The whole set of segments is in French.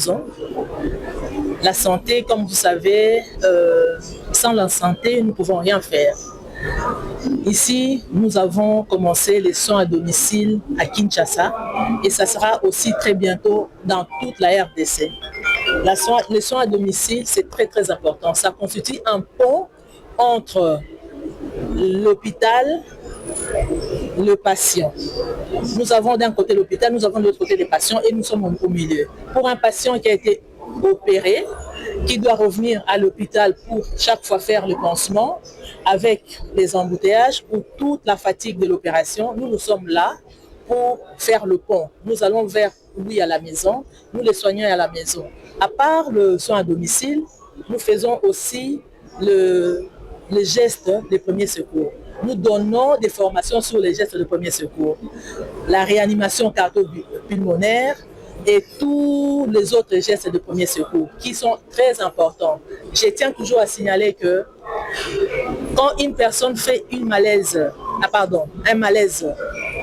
maison. La santé, comme vous savez, sans la santé, nous ne pouvons rien faire. Ici, nous avons commencé les soins à domicile à Kinshasa et ça sera aussi très bientôt dans toute la RDC. Les soins à domicile, c'est très important. Ça constitue un pont entre l'hôpital, le patient. Nous avons d'un côté l'hôpital, nous avons de l'autre côté les patients et nous sommes au milieu. Pour un patient qui a été opéré, qui doit revenir à l'hôpital pour chaque fois faire le pansement, avec les embouteillages ou toute la fatigue de l'opération, nous sommes là pour faire le pont. Nous allons vers lui à la maison, nous les soignons à la maison. À part le soin à domicile, nous faisons aussi les gestes de premier secours. Nous donnons des formations sur les gestes de premier secours, la réanimation cardio-pulmonaire et tous les autres gestes de premier secours qui sont très importants. Je tiens toujours à signaler que quand une personne fait un malaise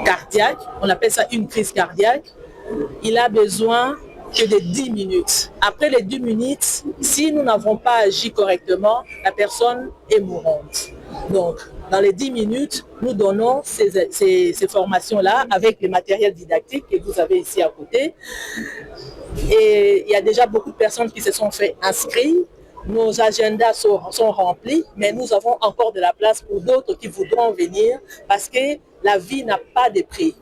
cardiaque, on appelle ça une crise cardiaque, il a besoin que de 10 minutes. Après les 10 minutes, si nous n'avons pas agi correctement, la personne est mourante. Donc, dans les 10 minutes, nous donnons ces formations-là avec les matériels didactiques que vous avez ici à côté. Et il y a déjà beaucoup de personnes qui se sont fait inscrire. Nos agendas sont remplis, mais nous avons encore de la place pour d'autres qui voudront venir parce que la vie n'a pas de prix.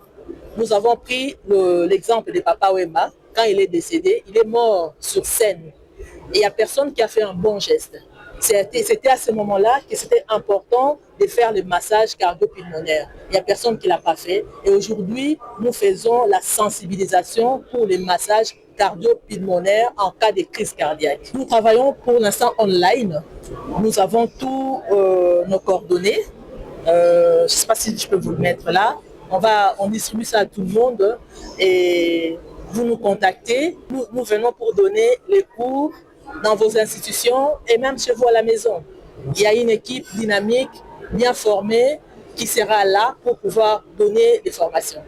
Nous avons pris l'exemple de Papa Wemba. Quand il est décédé, il est mort sur scène. Et il n'y a personne qui a fait un bon geste. C'était à ce moment-là que c'était important de faire le massage cardio-pulmonaire. Il n'y a personne qui ne l'a pas fait. Et aujourd'hui, nous faisons la sensibilisation pour les massages cardio-pulmonaires en cas de crise cardiaque. Nous travaillons pour l'instant online. Nous avons tous nos coordonnées. Je ne sais pas si je peux vous le mettre là. On distribue ça à tout le monde et vous nous contactez. Nous venons pour donner les cours dans vos institutions et même chez vous à la maison. Il y a une équipe dynamique, bien formée, qui sera là pour pouvoir donner des formations.